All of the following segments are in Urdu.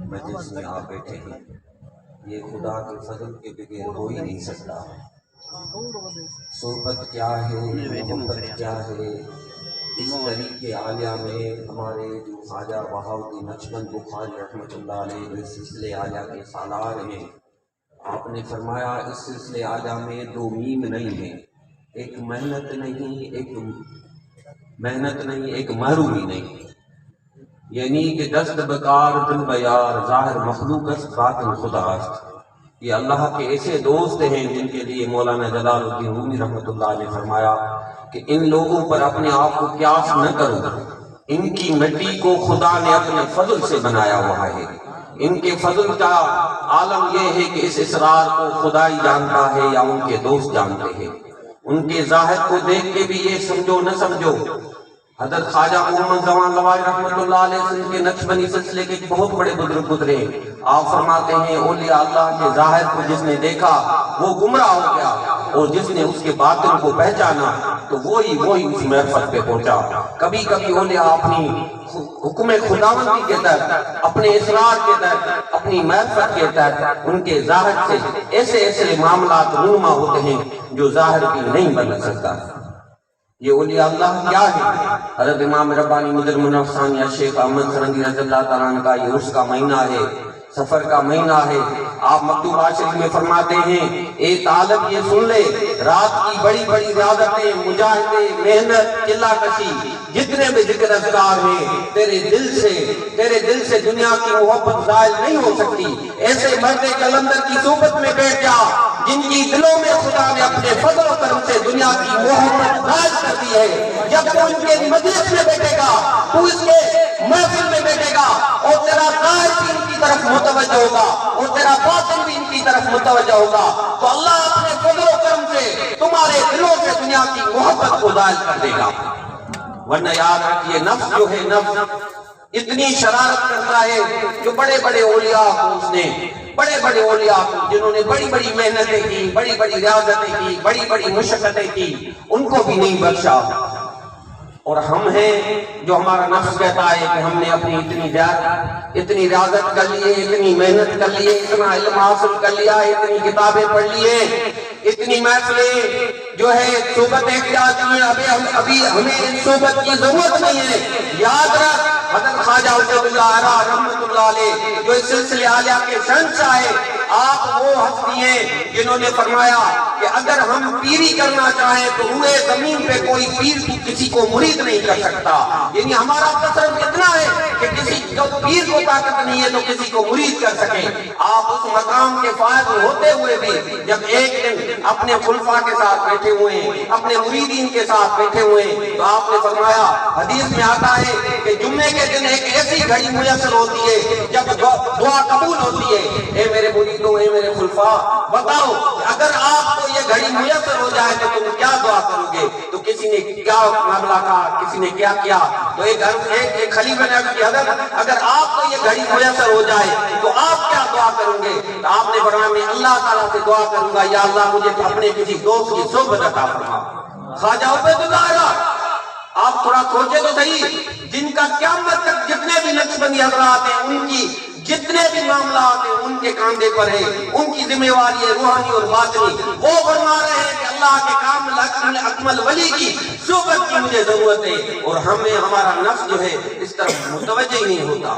مجلس میں آپ بیٹھے ہیں، یہ خدا کے فضل کے بغیر ہو ہی نہیں سکتا۔ صحبت کیا ہے، محبت کیا ہے، اس طریقے عالیہ میں ہمارے جو خواجہ بہاؤالدین نقشبند بخاری رحمۃ اللہ علیہ اس سلسلے عالیہ کے سالار ہیں، آپ نے فرمایا اس سلسلے عالیہ میں دو میم نہیں ہیں، ایک محنت نہیں، ایک محرومی نہیں، یعنی کہ دست بکار دل بیار ظاہر مخلوق است باطن خدا است۔ یہ اللہ کے ایسے دوست ہیں جن کے لیے مولانا جلال الدین رومی رحمۃ اللہ نے فرمایا کہ ان لوگوں پر اپنے آپ کو قیاس نہ کرو، ان کی مٹی کو خدا نے اپنے فضل سے بنایا ہوا ہے، ان کے فضل کا عالم یہ ہے کہ اس اسرار کو خدا ہی جانتا ہے یا ان کے دوست جانتے ہیں۔ ان کے ظاہر کو دیکھ کے بھی یہ سمجھو نہ سمجھو، حضرت خواجہ محمد زمان لوائی رحمۃ اللہ علیہ کے نقشبندی سلسلے کے بہت بڑے بزرگ گزرے، آپ فرماتے ہیں اولیاء اللہ کے ظاہر کو جس نے دیکھا وہ گمراہ ہو گیا، اور جس نے اس کے باطن کو پہچانا تو وہی اس معرفت پہ پہنچا۔ کبھی کبھی اولیاء اپنی حکم خداوندی کے تحت، اپنے اسرار کے تحت، اپنی معرفت کے تحت ان کے ظاہر سے ایسے معاملات رونما ہوتے ہیں جو ظاہر کی نہیں بدل سکتا۔ یہ اولیاء اللہ کیا ہے؟ حضرت امام ربانی مدر منافسانی شیخ احمد سرندی رضی اللہ تعالیٰ عنہ کا یہ عرس کا مہینہ ہے، سفر کا مہینہ ہے۔ آپ مکتوبات شریف میں فرماتے ہیں اے طالب یہ سن لے، رات کی بڑی بڑی ریاضتیں، مجاہدے، محنت، چلہ کشی، جتنے بھی ذکر اذکار ہیں، تیرے دل سے دنیا کی محبت ظاہر نہیں ہو سکتی۔ ایسے مرد کلندر کی صحبت میں بیٹھ جا جن کی دلوں میں خدا نے اپنے فضل و کرم سے دنیا کی محبت ظاہر کر دی ہے۔ جب تو ان کے مجلس میں بیٹھے گا، تو اس کے محفل میں بیٹھے گا، اور تیرا ظاہر بھی ان کی طرف متوجہ ہوگا اور تیرا باطن بھی ان کی طرف متوجہ ہوگا، تو اللہ اپنے فضل و کرم سے تمہارے دلوں سے دنیا کی محبت کو ظاہر کر دے گا۔ ورنہ یاد رکھیے نفس جو ہے، نفس اتنی شرارت کرتا ہے جو بڑے بڑے اولیاء کو اس نے، بڑے بڑے اولیاء کو جنہوں نے بڑی بڑی محنتیں کی، بڑی بڑی ریاضتیں کی، بڑی بڑی مشقتیں کی، ان کو بھی نہیں بخشا۔ اور ہم ہیں جو ہمارا نفس کہتا ہے کہ ہم نے اپنی اتنی ریاضت کر لیے، اتنی محنت کر لیے، اتنا علم حاصل کر لیا، اتنی کتابیں پڑھ لیے، اتنی محفلیں جو ہے صحبت اختیار کی ہیں، ابھی ہمیں ان صحبت کی ضرورت نہیں ہے۔ یاد رکھ حضرت خواجہ عبد اللہ رحمۃ اللہ علیہ جو اس سلسلے عالیہ کے شہنشاہ ہیں، آپ وہ ہستی ہیں جنہوں نے فرمایا کہ اگر ہم پیری کرنا چاہیں تو روئے زمین پہ کوئی پیر کسی کو مرید نہیں کر سکتا۔ یعنی ہمارا تصور اتنا ہے کہ کسی کو پیر کو طاقت نہیں ہے تو کسی کو مرید کر سکے۔ آپ اس مقام کے فائز ہوتے ہوئے بھی جب ایک دن اپنے خلفاء کے ساتھ بیٹھے ہوئے ہیں، اپنے مریدین کے ساتھ بیٹھے ہوئے ہیں، تو آپ نے فرمایا، حدیث میں آتا ہے کہ جمعے کے دن ایک ایسی گھڑی میسر ہوتی ہے جب دعا قبول ہوتی ہے۔ اے میرے مریدوں، اے میرے خلفاء، بتاؤ اگر آپ کو یہ گھڑی میسر ہو جائے تو تم کیا دعا کرو گے؟ تو کسی نے کیا معاملہ کہا، کسی نے کیا کیا، تو ایک خلیفہ نے عرض کیا حضرت اگر آپ کو یہ گھڑی میسر ہو جائے تو آپ کیا دعا کرو گے؟ تو آپ نے فرمایا میں اللہ تعالیٰ سے دعا کروں گا، یا اللہ مجھے اپنے کسی دوست کی صحبت عطا فرما۔ خواجہ عبید اللہ، آپ تھوڑا سوچے تو صحیح، جن کا قیامت تک جتنے بھی نقشبندی حضرات ہیں، ان کی جتنے بھی معاملات ہیں ان کے کاندھے پر ہے، ان کی ذمہ واری ہے روحانی اور باطنی۔ وہ فرما رہے ہیں کہ اللہ کے کامل اکمل ولی کی صحبت کی مجھے ضرورت ہے، اور ہمارا نفس جو ہے اس طرف متوجہ ہی نہیں ہوتا۔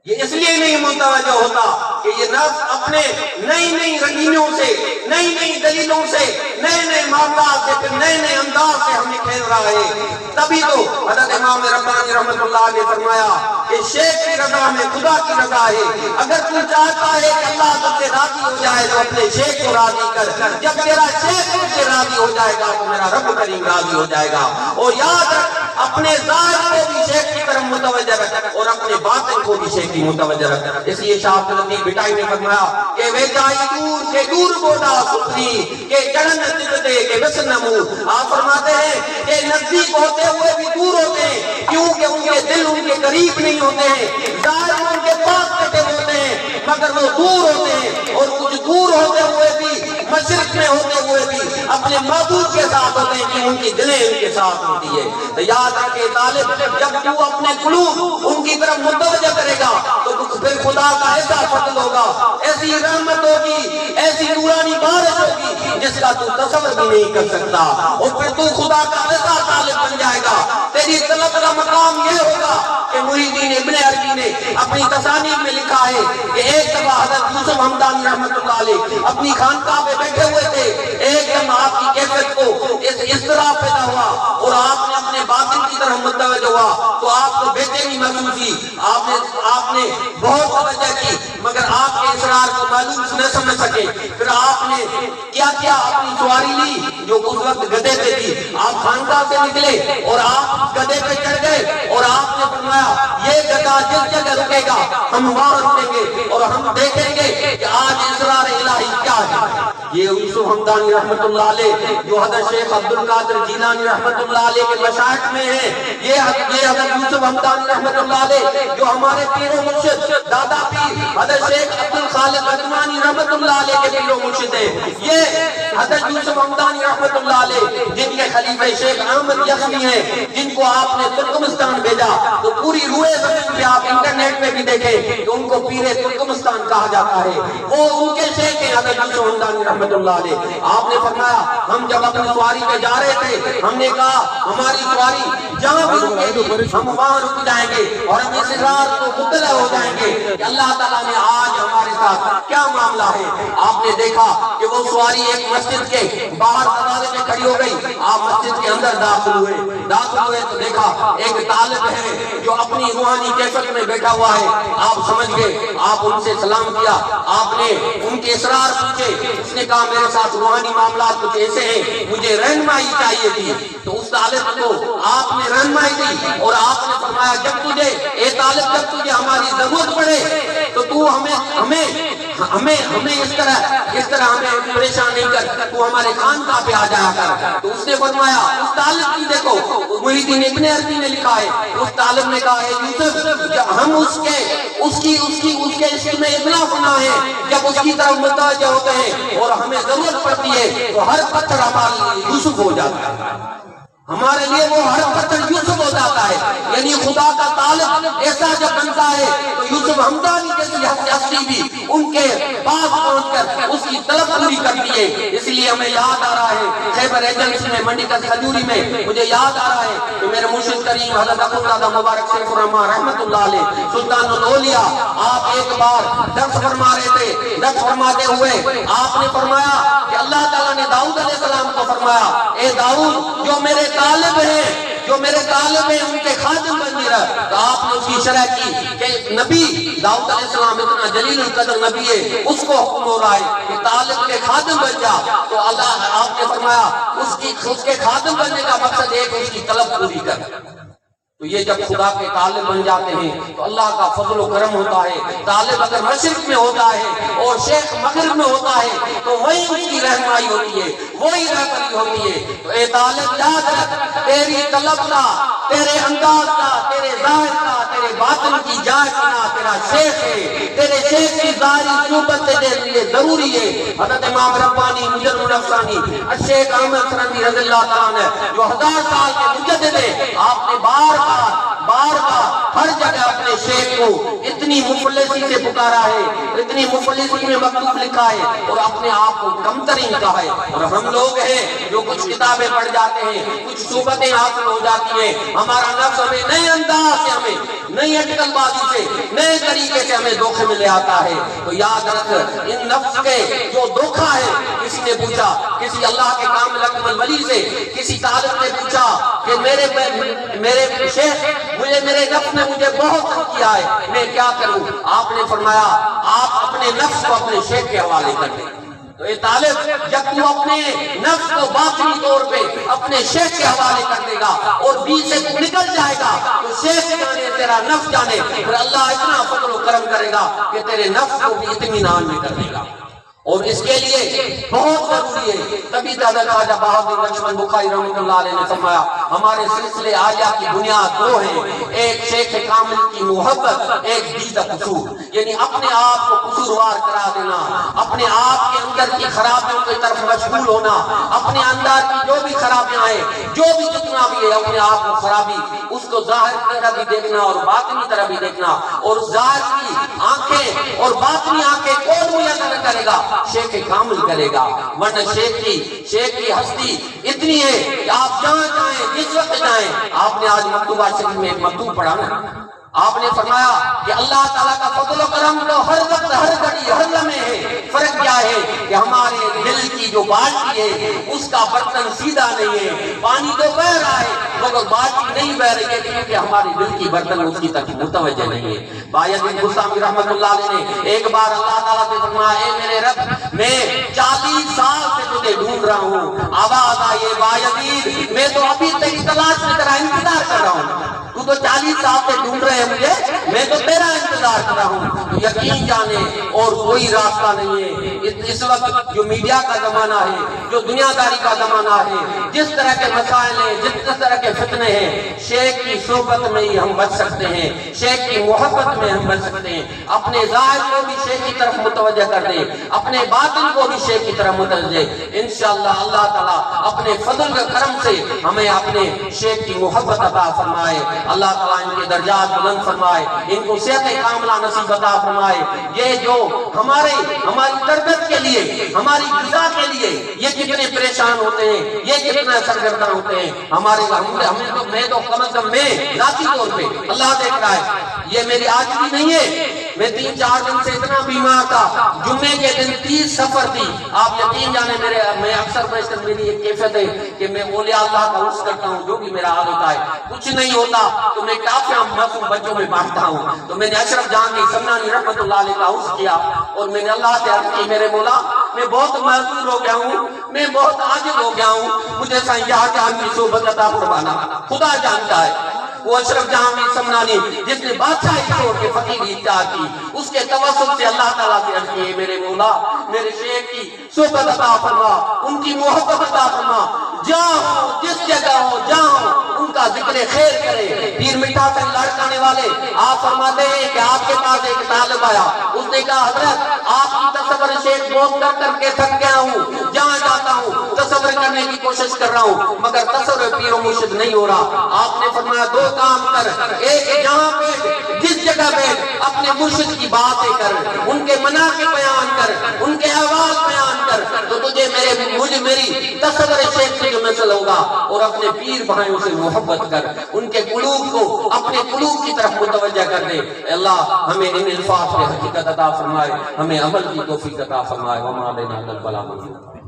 یہ اس لیے نہیں متوجہ ہوتا کہ یہ نفس اپنے نئی رنگینیوں سے، نئی دلیلوں سے، نئے معاملات سے، پھر نئے انداز سے ہمیں کھیل رہا ہے۔ تبھی تو حضرت امام ربانی رحمۃ اللہ نے فرمایا کہ شیخ کی رضا میں خدا کی رضا ہے۔ اگر تو چاہتا ہے کہ اللہ تجھ سے راضی ہو جائے تو اپنے شیخ کو راضی کر، جب تیرا شیخ تجھ سے راضی ہو جائے گا تو میرا رب کریم راضی ہو جائے گا۔ اور یاد رکھ اپنے ظاہر کو بھی شیخ کی طرف متوجہ رکھ اور اپنے باطن کو بھی شیخ کی متوجہ رکھ۔ اس لیے شاہ عبداللطیف بٹائی نے فرمایا کہ وے جائی دور کے دور بودا سکھری کہ جڑن تجھتے کہ وسن نمو۔ آپ فرماتے ہیں کہ نزدیک ہوتے ہوئے بھی دور ہوتے ہیں، کیونکہ ان کے دل ان کے قریب نہیں ہوتے ہیں، ظاہر ان کے پاس بیٹھے ہوتے ہیں مگر وہ دور ہوتے ہیں، اور کچھ دور ہوتے ہوئے بھی مشرق میں ہوتے ہوئے بھی اپنے معبود کے ساتھ ہوتے ہیں کہ ان کی دلیں ان کے ساتھ ہوتی ہے۔ تو یاد رکھے طالب، جب تو اپنے قلوب ان کی طرف متوجہ کرے گا تو پھر خدا کا ایسا فضل ہوگا، ایسی رحمت ہوگی، ایسی نورانی بارش ہوگی جس کا تو تصور بھی نہیں کر سکتا، اور پھر تو خدا کا ایسا طالب بن جائے گا۔ تیری طلب کا مقام یہ ہوگا کہ محی الدین ابن عربی نے اپنی تصانیف میں لکھا ہے کہ ایک دفعہ حضرت یوسف ہمدانی رحمۃ اللہ علیہ اپنی خانقاہ پہ بیٹھے ہوئے تھے، ایک دم آپ کی کیفیت کو اضطراب پیدا ہوا اور آپ نے اپنے باطن کی طرف متوجہ ہوا تو آپ کو بے چینی محسوس ہوئی، آپ نے بہت توجہ کی مگر آپ کے اسرار کو معلوم نہ سمجھ سکے۔ پھر آپ نے کیا کیا، اپنی سواری لی جو اس وقت گدھے پہ تھی، آپ خانقاہ سے نکلے اور آپ گدھے پہ چڑھ گئے اور آپ نے فرمایا یہ گدھا جس جگہ رکے گا ہم وہاں رکیں گے اور ہم دیکھیں گے کہ آج اسرار الہی کیا ہے۔ یہ یوسف ہمدانی رحمت اللہ علیہ جو حضرت شیخ عبد القادر جیلانی رحمت اللہ علیہ کے مشائخ میں ہیں، یہ حضرت یوسف ہمدانی رحمت اللہ علیہ جو ہمارے پیر و مرشد دادا پیر حضرت شیخ عبد الخالق عثمانی رحمت اللہ علیہ کے پیر و مرشد ہیں، یہ حضرت یوسف ہمدانی رحمت اللہ علیہ جن کے خلیفہ شیخ احمد یخنی ہیں، جن کو آپ نے ترکمستان بھیجا تو پوری روئے زمین پہ آپ انٹرنیٹ پہ بھی دیکھیں کہ ان کو پیر ترکمستان کہا جاتا ہے، وہ ان کے شیخ ہیں حضرت یوسف ہمدانی رحمت اللہ علیہ۔ آپ نے فرمایا ہم جب اپنی سواری پہ جا رہے تھے ہم نے کہا ہماری سواری جہاں بھی رکے گی ہم وہاں رک جائیں گے اور ہم اس رات کو مطلع ہو جائیں گے کہ اللہ تعالیٰ نے آج ہمارے ساتھ کیا معاملہ ہے۔ آپ نے دیکھا کہ وہ سواری ایک مسجد کے باہر دروازے میں کھڑی ہو گئی، آپ مسجد کے اندر داخل ہوئے تو دیکھا ایک طالب ہے جو اپنی روحانی کیفیت میں بیٹھا ہوا ہے، آپ سمجھ گئے، آپ ان سے سلام کیا، آپ نے ان کے اسرار پوچھے، اس نے کہا میرے ساتھ روحانی معاملات کچھ ایسے ہیں مجھے رہنمائی چاہیے تھی۔ تو اس طالب کو آپ نے رہنمائی دی اور آپ نے فرمایا جب تجھے اے طالب جب تجھے ہماری ضرورت پڑے تو تو ہمیں اس طرح ہمیں پریشان نہیں کر، تو ہمارے خانقاہ پہ آ جایا کر۔ تو اس نے فرمایا اس طالب کی دیکھو محی الدین ابن عربی نے لکھا ہے، اس طالب نے کہا ہے یوسف ہم اس کے عشق میں اتنا فنا ہے جب اس کی طرف متوجہ ہوتے ہیں اور ہمیں ضرورت پڑتی ہے تو ہر پتھر ہمارے لیے یوسف ہو جاتا ہے، ہمارے لیے وہ ہر پتھر یوسف ہو جاتا ہے۔ یعنی خدا کا طالب ایسا جب بنتا ہے تو یوسف ہمدانی جیسی ہستی بھی ان کے پاس پہنچ کر اس کی طلب پوری کرتی ہے۔ اس لیے ہمیں یاد آ رہا ہے خیبر ایجنسی میں منڈی کا کھجوری میں مجھے یاد آ رہا ہے کہ میرے مرشد کریم حضرت اخوندادہ مبارک سیف الرحمٰن رحمت اللہ علیہ سلطان الاولیاء آپ ایک بار درس فرما رہے تھے، درس فرماتے ہوئے آپ نے فرمایا کہ اللہ تعالیٰ نے داؤد علیہ السلام کو فرمایا اے داؤد جو میرے طالب ہیں ان کے خادم بن گیا۔ تو آپ نے اس کی شرح کی کہ نبی داؤد علیہ السلام اتنا جلیل القدر نبی ہے، اس کو حکم ہو رہا ہے کہ طالب کے خادم بن جا، تو اللہ آپ نے فرمایا اس کے خادم بننے کا مقصد ہے کہ اس کی طلب پوری کر۔ تو یہ جب خدا کے طالب بن جاتے ہیں تو اللہ کا فضل و کرم ہوتا ہے۔ طالب اگر مشرق میں ہوتا ہے اور شیخ مغرب میں ہوتا ہے تو وہی اس کی رہنمائی ہوتی ہے، وہی رہبری ہوتی ہے۔ تو اے طالب یاد رکھ تیری طلب کا، تیرے انداز کا، تیرے ظاہر کا، تیرے باطن کی جائے کا تیرا شیخ ہے، تیرے شیخ کی ظاہری صحبت تیرے لیے ضروری ہے۔ حضرت امام ربانی مجد الافسانی الشیخ احمد سرندی رضی اللہ تعالیٰ نے جو 1000 سال کے مجدد ہیں، آپ نے بار بار ہر جگہ اپنے شیخ کو اتنی مفلسی سے پکارا ہے، اتنی مفلسی میں مکتوب لکھا ہے اور اپنے آپ کو کم ترین کہا ہے۔ اور ہم لوگ ہیں جو کچھ کتابیں پڑھ جاتے ہیں، کچھ صحبتیں حاصل ہو جاتی ہیں، ہمارا نفس ہمیں نئے انداز سے، ہمیں نئی اٹکل بازی سے، نئے طریقے سے ہمیں دھوکے میں لے آتا ہے۔ تو یاد رکھ ان نفس کے جو دھوکا ہے، کسی نے پوچھا کسی اللہ کے کامل اکمل ولی سے، کسی طالب نے پوچھا کہ میرے شیخ میرے نفس نے مجھے بہت تنگ کیا ہے، میں کیا کروں؟ آپ نے فرمایا آپ اپنے نفس کو اپنے شیخ کے حوالے کر دیں۔ تو اے طالب جب تو اپنے نفس کو باطنی طور پہ اپنے شیخ کے حوالے کر دے گا اور بیچ سے نکل جائے گا تو شیخ جانے تیرا نفس جانے، پھر اللہ اتنا فضل و کرم کرے گا کہ تیرے نفس کو بھی اطمینان میں کر دے گا۔ اور اس کے لیے بہت ضروری ہے. تبھی حضرت خواجہ بہادر لکشمن بخاری رحمۃ اللہ علیہ نے فرمایا ہمارے سلسلے آیا کی بنیاد دو ہیں، ایک شیخ کامل کی محبت، ایک دید قصور. یعنی اپنے آپ کو قصوروار کرا دینا، اپنے آپ کے اندر کی خرابیوں کی طرف مشغول ہونا، اپنے اندر کی جو بھی خرابیاں ہیں، جو بھی جتنا بھی ہے اپنے آپ کو خرابی، اس کو ظاہر کی طرح بھی دیکھنا اور باطنی طرح بھی دیکھنا. اور ظاہر کی آنکھیں اور باطنی آنکھیں کون میسر کرے گا؟ شیخ کامل کرے گا. ورنہ شیخ کی ہستی اتنی ہے کہ آپ جہاں جائیں جس وقت جائیں. آپ نے آج مکتوبہ شریف میں ایک مکتوب پڑھا نا، آپ نے فرمایا کہ اللہ تعالیٰ کا فضل و کرم تو ہر وقت ہر گھڑی ہر لمحے ہے. فرق کیا ہے کہ ہمارے دل کی جو بالٹی ہے اس کا برتن سیدھا نہیں ہے، پانی تو بہ رہا ہے مگر بالٹی نہیں بہ رہی ہے کیونکہ ہمارے دل کی برتن اس کی طرف متوجہ نہیں ہے. بایزید بستامی رحمۃ اللہ علیہ نے ایک بار اللہ تعالیٰ سے فرمایا اے میرے رب میں 40 سال سے تجھے ڈھونڈ رہا ہوں. آواز آئی بایزید میں تو ابھی تک تلاش میں تیرا انتظار کر رہا ہوں. تو 40 سال سے ڈھونڈ رہے ہیں مجھے، میں تو تیرا انتظار کر رہا ہوں. تو یقین جانے اور کوئی راستہ نہیں ہے. اس وقت جو میڈیا کا زمانہ ہے، جو دنیا داری کا زمانہ ہے، جس طرح کے مسائل ہیں، جس طرح کے فتنے ہیں، شیخ کی صحبت میں ہی ہم بچ سکتے ہیں، شیخ کی محبت میں ہم بچ سکتے ہیں. اپنے ظاہر کو بھی شیخ کی طرف متوجہ کر دیں، اپنے باطن کو بھی شیخ کی طرف متوجہ. انشاءاللہ اللہ تعالیٰ اپنے فضل و کرم سے ہمیں اپنے شیخ کی محبت عطا فرمائے. اللہ تعالیٰ ان کے درجات بلند فرمائے، ان کو صحت کاملہ نصیب عطا فرمائے. یہ جو ہماری تربیت کے لیے، ہماری غذا کے لیے یہ کتنے پریشان ہوتے ہیں، یہ کتنا سرگرداں ہوتے ہیں. میں تو کم از کم میں ذاتی طور پہ اللہ دیکھ رہا ہے، یہ میری آجزی نہیں ہے. میں 3-4 دن سے اتنا بیمار تھا، جمعے کے دن 30 سفر تھی. آپ یقین جانے میں اکثر میری ایک کیفیت ہے کہ میں اولیاء اللہ کا عرض کرتا ہوں. جو بھی میرا حال ہوتا ہے، کچھ نہیں ہوتا تو میں کافیاں معصوم بچوں میں بانٹتا ہوں. تو میں نے اشرف جہاں کی سمنانی رحمۃ اللہ علیہ کا عرض کیا اور میں نے اللہ سے عرض کی میرے مولا میں بہت معذور ہو گیا ہوں، میں بہت عاجز ہو گیا ہوں، مجھے یہاں جان کی صحبت عطا فرمانا. خدا جانتا ہے وہ اشرف جہاں کی سمنانی جس نے بادشاہی چھوڑ کے فقیری اختیار کی، اس کے توسط سے اللہ تعالیٰ سے عرض کی میرے مولا میرے شیخ کی صحبت عطا فرما، ان کی محبت عطا فرما. جہاں جس جگہ ہو جہاں ان کا ذکر خیر کرے. پیر مٹھا سے لڑکانے والے آپ فرماتے ہیں کہ آپ کے پاس ایک طالب آیا، اس نے کہا حضرت آپ کی تصور شیخ بہت کر کے تھک گیا ہوں، جہاں جاتا ہوں تصور کرنے کی کوشش کر رہا ہوں مگر تصور پیر و مرشد نہیں ہو رہا. آپ نے فرمایا 2 کام کر، ایک جہاں پہ جس جگہ پہ اپنے مرشد کی باتیں کر، ان کے مناقب بیان کر، ان کے احوال بیان کر، تو تجھے میری تصور شیخ سے جو نسل ہوگا. اور اپنے پیر بھائیوں سے محبت کر، ان کے قلوب کو اپنے قلوب کی طرف متوجہ کر دے. اللہ ہمیں ان الفاظ پہ حقیقت عطا فرمائے، ہمیں عمل کی توفیق عطا فرمائے. وما علینا الا البلاغ.